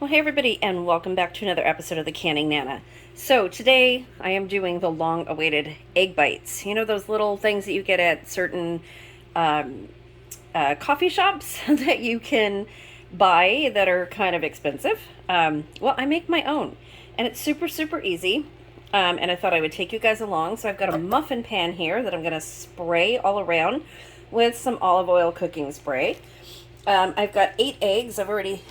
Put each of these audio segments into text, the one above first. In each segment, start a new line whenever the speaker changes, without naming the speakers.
Well, hey everybody, and welcome back to another episode of the Canning Nana. So today I am doing the long-awaited egg bites. You know those little things that you get at certain um, coffee shops that you can buy that are kind of expensive? Well, I make my own, and it's super easy. And I thought I would take you guys along. So I've got a muffin pan here that I'm going to spray all around with some olive oil cooking spray. I've got 8 eggs. I've already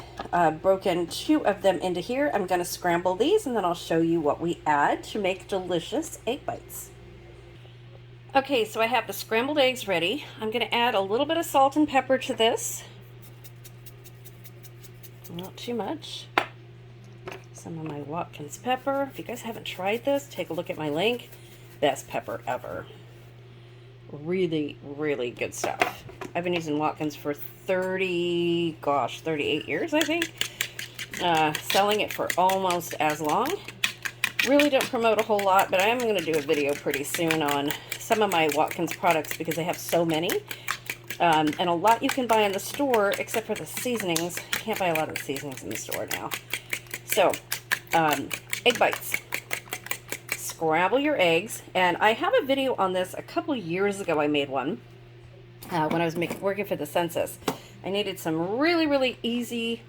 broken 2 of them into here. I'm going to scramble these, and then I'll show you what we add to make delicious egg bites. Okay, so I have the scrambled eggs ready. I'm going to add a little bit of salt and pepper to this. Not too much. Some of my Watkins pepper. If you guys haven't tried this, take a look at my link. Best pepper ever. Really good stuff. I've been using Watkins for 38 years, I think. Selling it for almost as long. Really don't promote a whole lot, but I am going to do a video pretty soon on some of my Watkins products because I have so many. And a lot you can buy in the store, except for the seasonings. You can't buy a lot of the seasonings in the store now. So, egg bites. Scramble your eggs, and I have a video on this a couple years ago. I made one when I was working for the census. I needed some really easy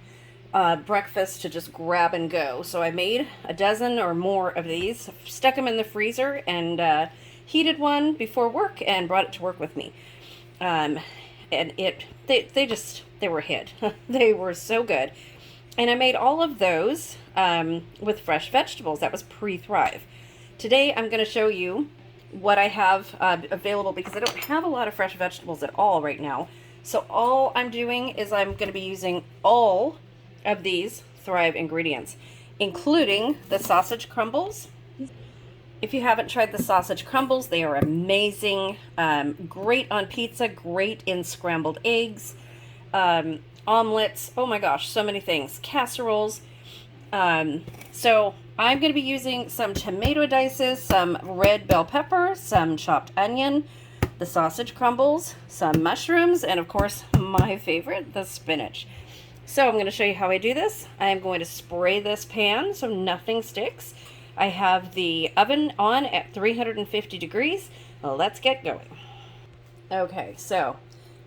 breakfast to just grab and go, so I made a dozen or more of these, stuck them in the freezer, and heated one before work and brought it to work with me. And they were a hit. They were so good, and I made all of those with fresh vegetables. That was pre-Thrive. Today I'm going to show you what I have available because I don't have a lot of fresh vegetables at all right now. So all I'm doing is I'm going to be using all of these Thrive ingredients, including the sausage crumbles. If you haven't tried the sausage crumbles, they are amazing. Great on pizza, great in scrambled eggs, omelets. Oh my gosh, so many things. Casseroles. So I'm going to be using some tomato dices, some red bell pepper, some chopped onion, the sausage crumbles, some mushrooms, and of course my favorite, the spinach. So I'm going to show you how I do this. I'm going to spray this pan so nothing sticks. I have the oven on at 350 degrees. Well, let's get going. Okay, so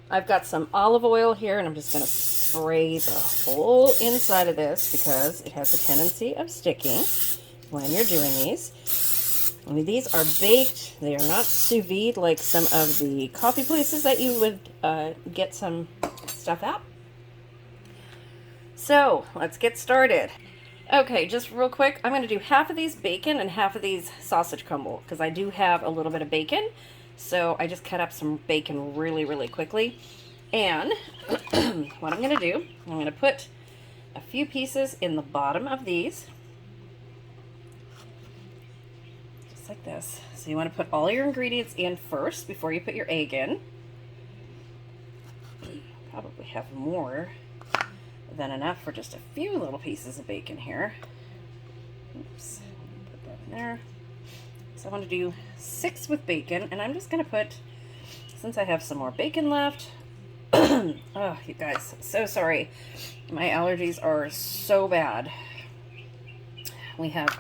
I've got some olive oil here, and I'm just going to spray the whole inside of this because it has a tendency of sticking when you're doing these. I mean, these are baked. They are not sous vide like some of the coffee places that you would get some stuff at. So let's get started. Okay, just real quick, I'm going to do half of these bacon and half of these sausage crumble because I do have a little bit of bacon. So I just cut up some bacon really quickly. And what I'm going to do, I'm going to put a few pieces in the bottom of these. Just like this. So you want to put all your ingredients in first before you put your egg in. Probably have more than enough for just a few little pieces of bacon here. Oops, put that in there. So I want to do 6 with bacon, and I'm just going to put, since I have some more bacon left, oh, you guys, so sorry. My allergies are so bad. We have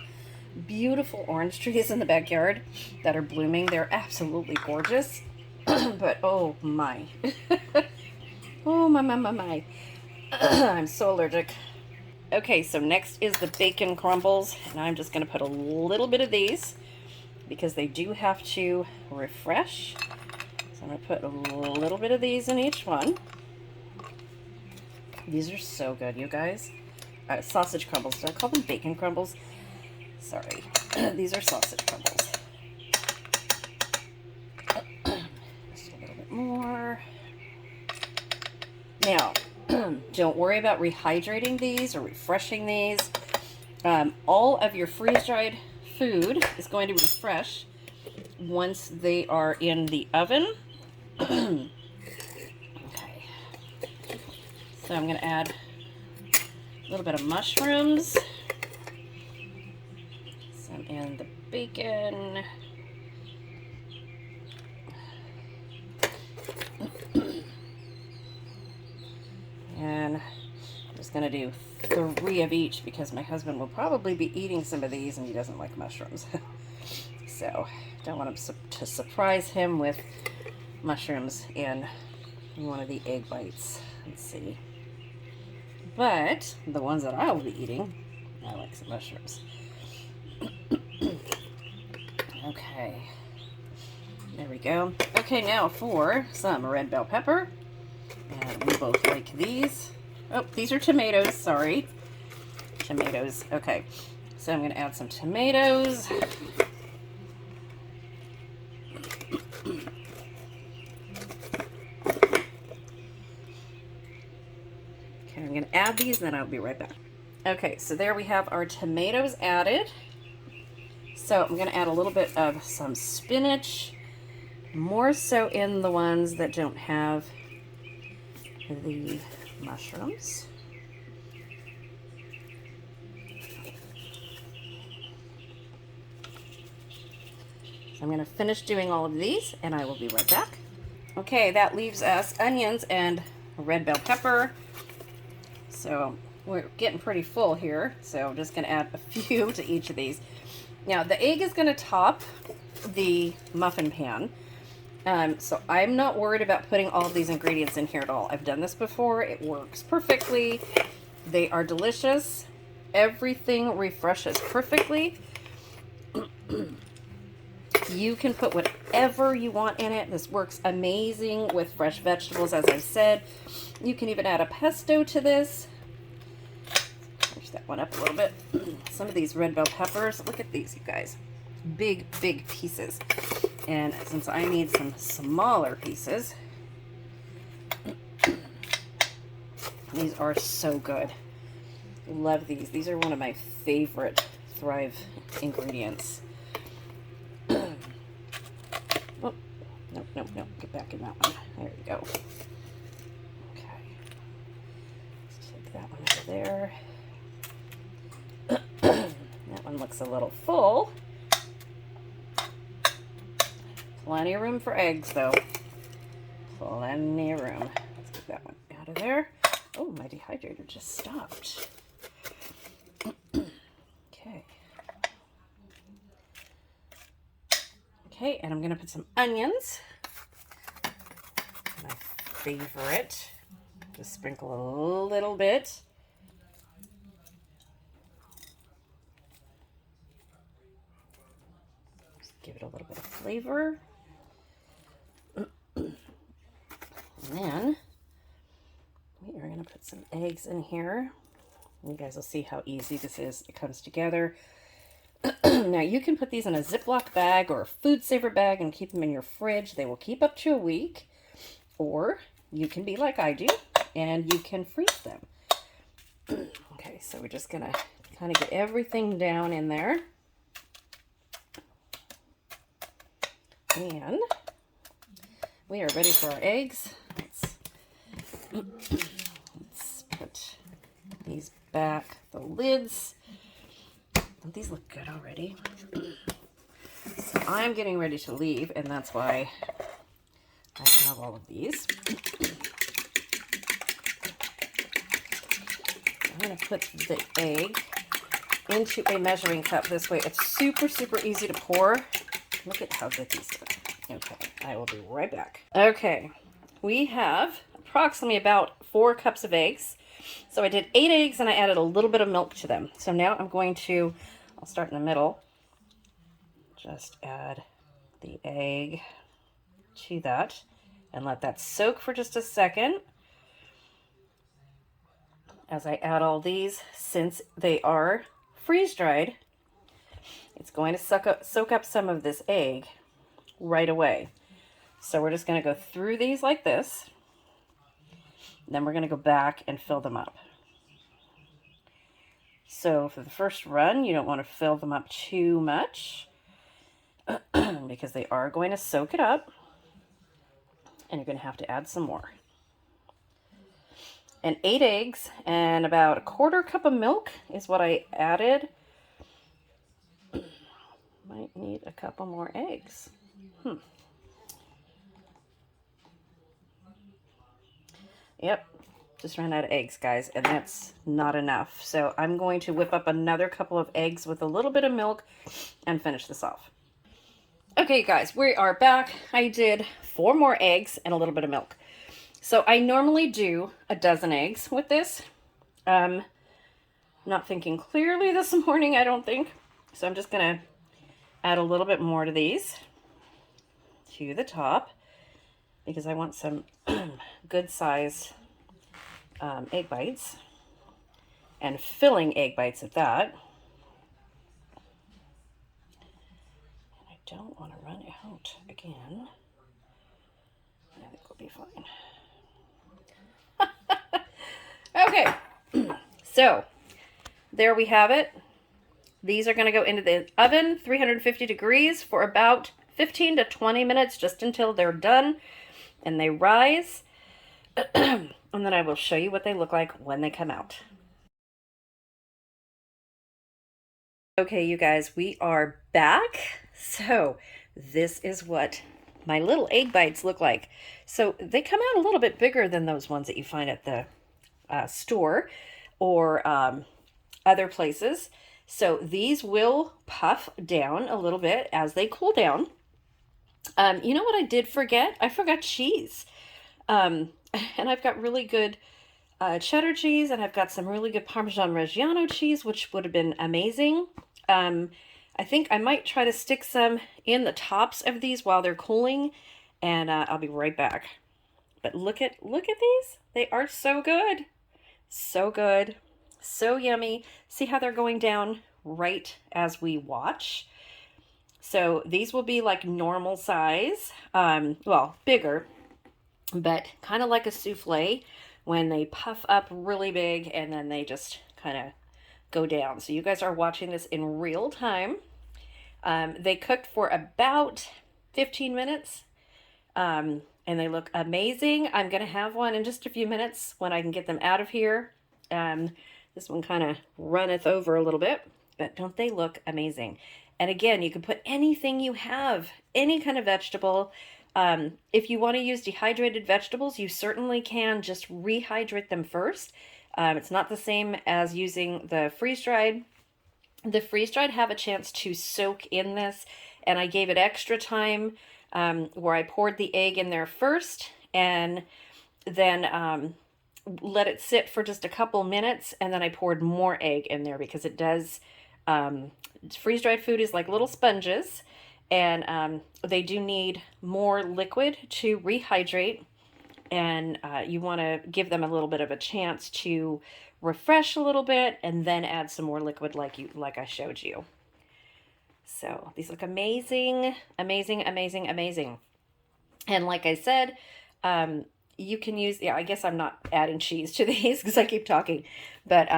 beautiful orange trees in the backyard that are blooming. They're absolutely gorgeous, but oh my. Oh my. I'm so allergic. Okay, so next is the bacon crumbles, and I'm just going to put a little bit of these because they do have to refresh. So I'm going to put a little bit of these in each one. These are so good, you guys. Sausage crumbles. Did I call them bacon crumbles? Sorry. These are sausage crumbles. Just a little bit more. Now, don't worry about rehydrating these or refreshing these. All of your freeze-dried food is going to refresh once they are in the oven. Okay. So I'm going to add a little bit of mushrooms, some in the bacon, and I'm just going to do 3 of each because my husband will probably be eating some of these and he doesn't like mushrooms. So, don't want to surprise him with mushrooms in one of the egg bites. Let's see. But the ones that I will be eating, I like some mushrooms. Okay. There we go. Okay, now for some red bell pepper. And we both like these. Oh, these are tomatoes, sorry. Tomatoes. Okay. So I'm going to add some tomatoes. Okay, I'm going to add these and then I'll be right back. Okay, so there we have our tomatoes added. So I'm going to add a little bit of some spinach, more so in the ones that don't have the mushrooms. So I'm going to finish doing all of these and I will be right back. Okay, that leaves us onions and red bell pepper. So we're getting pretty full here, so I'm just going to add a few to each of these. Now, the egg is going to top the muffin pan, so I'm not worried about putting all of these ingredients in here at all. I've done this before. It works perfectly. They are delicious. Everything refreshes perfectly. You can put whatever you want in it. This works amazing with fresh vegetables, as I've said. You can even add a pesto to this. Push that one up a little bit. Some of these red bell peppers, look at these, you guys. Big, big pieces. And since I need some smaller pieces, these are so good. Love these. These are one of my favorite Thrive ingredients. Oh, nope. Get back in that one. There we go. Okay. Let's take that one out of there. That one looks a little full. Plenty of room for eggs, though. Plenty of room. Let's get that one out of there. Oh, my dehydrator just stopped. Okay. Okay, and I'm going to put some onions. My favorite. Just sprinkle a little bit. Just give it a little bit of flavor. And then we are going to put some eggs in here. You guys will see how easy this is. It comes together. Now you can put these in a Ziploc bag or a food saver bag and keep them in your fridge. They will keep up to a week. Or you can be like I do and you can freeze them. Okay, so we're just going to kind of get everything down in there. And we are ready for our eggs. Let's put these back, the lids. Don't these look good already? So I'm getting ready to leave, and that's why I have all of these. I'm going to put the egg into a measuring cup this way. It's super, super easy to pour. Look at how good these look. Okay, I will be right back. Okay, we have approximately about 4 cups of eggs. So I did 8 eggs and I added a little bit of milk to them. So now I'm going to, I'll start in the middle. Just add the egg to that and let that soak for just a second. As I add all these, since they are freeze-dried, it's going to soak up some of this egg right away. So we're just going to go through these like this. Then we're going to go back and fill them up. So for the first run, you don't want to fill them up too much because they are going to soak it up. And you're going to have to add some more. And 8 eggs and about a 1/4 cup of milk is what I added. Might need a couple more eggs. Yep, Just ran out of eggs, guys, and that's not enough. So I'm going to whip up another couple of eggs with a little bit of milk and finish this off. Okay, guys, we are back. I did 4 more eggs and a little bit of milk. So I normally do a dozen eggs with this. Not thinking clearly this morning, I don't think. So I'm just going to add a little bit more to these to the top because I want some good size egg bites, and filling egg bites at that. And I don't want to run out again. I think we'll be fine. Okay, so there we have it. These are going to go into the oven, 350 degrees, for about 15 to 20 minutes, just until they're done and they rise. And then I will show you what they look like when they come out. Okay, you guys, we are back. So this is what my little egg bites look like. So they come out a little bit bigger than those ones that you find at the store or other places. So these will puff down a little bit as they cool down. You know what I did forget? I forgot cheese. And I've got really good cheddar cheese, and I've got some really good Parmesan Reggiano cheese, which would have been amazing. I think I might try to stick some in the tops of these while they're cooling, and I'll be right back. But look at these. They are so good. So good. So yummy. See how they're going down right as we watch? So these will be like normal size, well, bigger, but kind of like a souffle when they puff up really big and then they just kind of go down. So you guys are watching this in real time. They cooked for about 15 minutes and they look amazing. I'm going to have one in just a few minutes when I can get them out of here. This one kind of runneth over a little bit, but don't they look amazing? And again, you can put anything you have, any kind of vegetable. If you want to use dehydrated vegetables, you certainly can just rehydrate them first. It's not the same as using the freeze-dried. The freeze-dried have a chance to soak in this, and I gave it extra time where I poured the egg in there first and then let it sit for just a couple minutes, and then I poured more egg in there because it does, freeze-dried food is like little sponges, and they do need more liquid to rehydrate, and you want to give them a little bit of a chance to refresh a little bit and then add some more liquid like I showed you. So these look amazing, amazing, amazing, amazing. And like I said, you can use, yeah, I guess I'm not adding cheese to these because I keep talking, but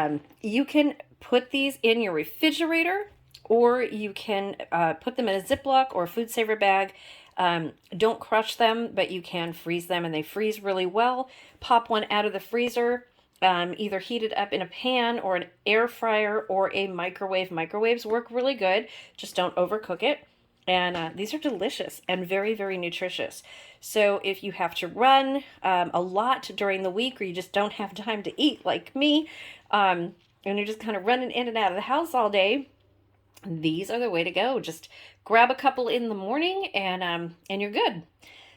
you can put these in your refrigerator, or you can put them in a Ziploc or a food saver bag. Don't crush them, but you can freeze them, and they freeze really well. Pop one out of the freezer, either heat it up in a pan or an air fryer or a microwave. Microwaves work really good, just don't overcook it. And these are delicious and very, very nutritious. So if you have to run a lot during the week, or you just don't have time to eat like me, and you're just kind of running in and out of the house all day, these are the way to go. Just grab a couple in the morning and you're good.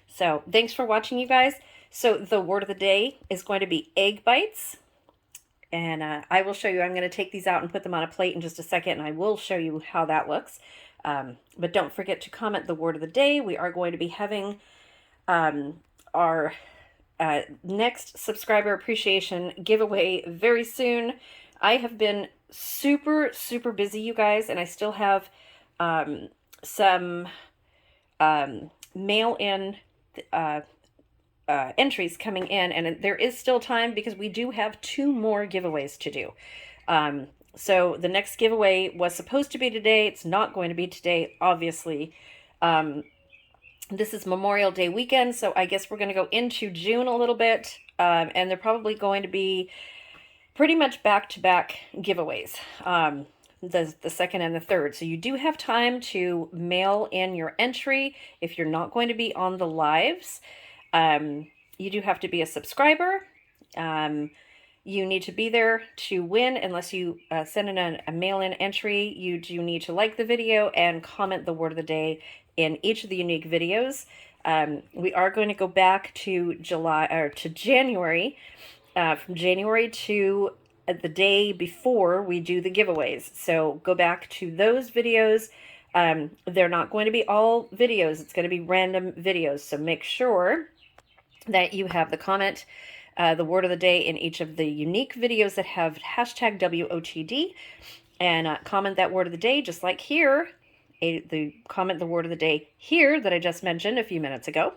So thanks for watching, you guys. So the word of the day is going to be egg bites. And I will show you, I'm going to take these out and put them on a plate in just a second, and I will show you how that looks. But don't forget to comment the word of the day. We are going to be having our next subscriber appreciation giveaway very soon. I have been super, super busy, you guys, and I still have some mail-in entries coming in, and there is still time because we do have 2 more giveaways to do. So the next giveaway was supposed to be today. It's not going to be today, obviously. This is Memorial Day weekend, so I guess we're going to go into June a little bit, and they're probably going to be pretty much back-to-back giveaways, the second and the third. So you do have time to mail in your entry if you're not going to be on the lives. You do have to be a subscriber, You need to be there to win unless you send in a mail-in entry. You do need to like the video and comment the word of the day in each of the unique videos. We are going to go back to January, from January to the day before we do the giveaways. So go back to those videos. They're not going to be all videos. It's going to be random videos. So make sure that you have the comment, the word of the day in each of the unique videos that have hashtag WOTD, and comment that word of the day, just like here, comment the word of the day here that I just mentioned a few minutes ago.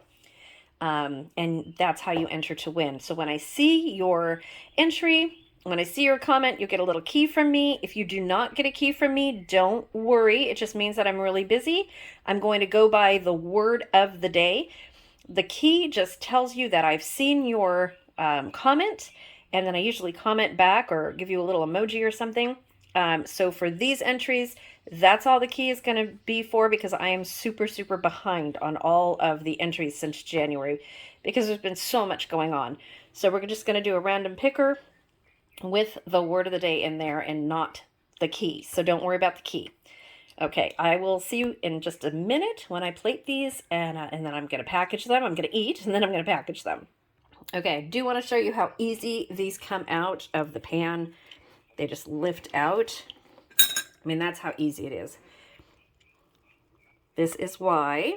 And that's how you enter to win. So when I see your entry, when I see your comment, you get a little key from me. If you do not get a key from me, don't worry. It just means that I'm really busy. I'm going to go by the word of the day. The key just tells you that I've seen your comment, and then I usually comment back or give you a little emoji or something. So for these entries, that's all the key is going to be for, because I am super, super behind on all of the entries since January because there's been so much going on. So we're just going to do a random picker with the word of the day in there and not the key. So don't worry about the key. Okay, I will see you in just a minute when I plate these, and then I'm going to package them. I'm going to eat, and then I'm going to package them. Okay, I do want to show you how easy these come out of the pan. They just lift out. I mean, that's how easy it is. This is why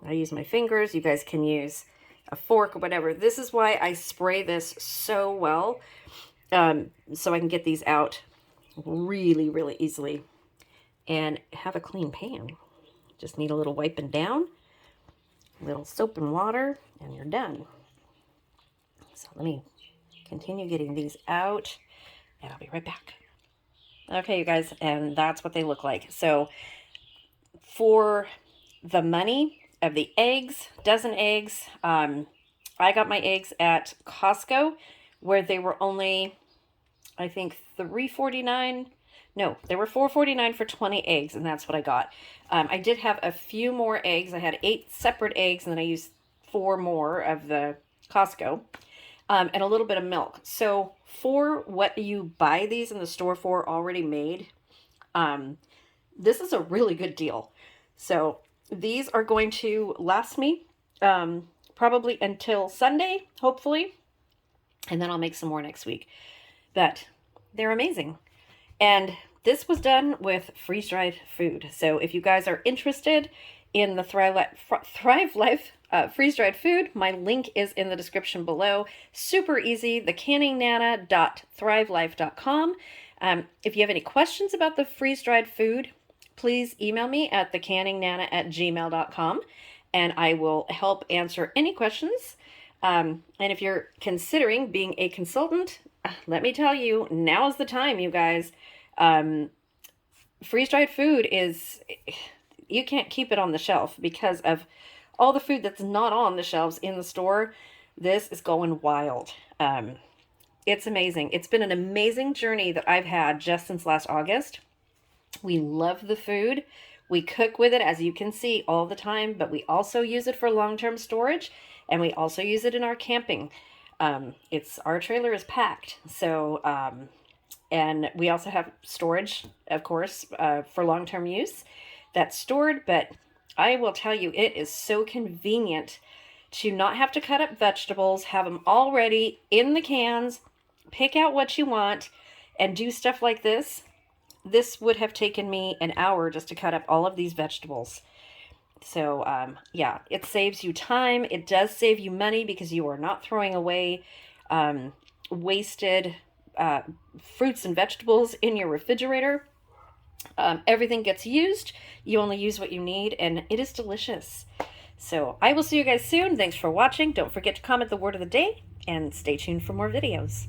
I use my fingers. You guys can use a fork or whatever. This is why I spray this so well, so I can get these out really, really easily and have a clean pan. Just need a little wiping down, a little soap and water, and you're done. So let me continue getting these out, and I'll be right back. Okay, you guys, and that's what they look like. So for the money of the eggs, dozen eggs, I got my eggs at Costco, where they were only, I think, $3.49. No, they were $4.49 for 20 eggs, and that's what I got. I did have a few more eggs. I had 8 separate eggs, and then I used 4 more of the Costco, and a little bit of milk. So for what you buy these in the store for already made, this is a really good deal. So these are going to last me probably until Sunday, hopefully, and then I'll make some more next week. But they're amazing. And this was done with freeze-dried food. So if you guys are interested in the Thrive Life freeze-dried food, my link is in the description below. Super easy, thecanningnana.thrivelife.com. If you have any questions about the freeze-dried food, please email me at thecanningnana@gmail.com, and I will help answer any questions. And if you're considering being a consultant, let me tell you, now is the time, you guys. Freeze-dried food is, you can't keep it on the shelf because of all the food that's not on the shelves in the store. This is going wild. It's amazing. It's been an amazing journey that I've had just since last August. We love the food. We cook with it, as you can see, all the time, but we also use it for long-term storage, and we also use it in our camping. Our trailer is packed, so, and we also have storage, of course, for long-term use that's stored, but I will tell you, it is so convenient to not have to cut up vegetables, have them already in the cans, pick out what you want, and do stuff like this. This would have taken me an hour just to cut up all of these vegetables. So, yeah, it saves you time. It does save you money because you are not throwing away wasted fruits and vegetables in your refrigerator. Everything gets used. You only use what you need, and it is delicious. So I will see you guys soon. Thanks for watching. Don't forget to comment the word of the day, and stay tuned for more videos.